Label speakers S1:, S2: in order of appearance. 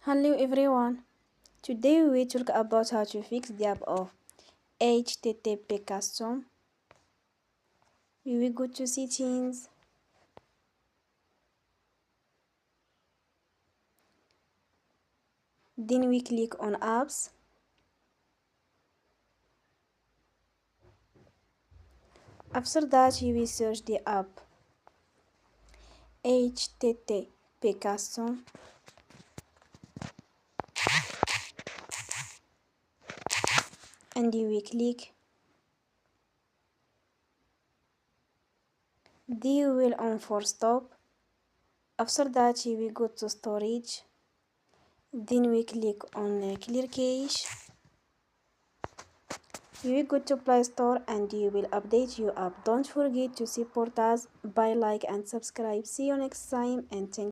S1: Hello everyone. Today we will talk about how to fix the app of HTTP custom. We will go to settings. Then we click on apps. After that we will search the app HTTP custom. And you will click. Then you will on force stop. After that you will go to storage. Then we click on clear cache. You will go to Play Store and you will update your app. Don't forget to support us by like and subscribe. See you next time and thank you.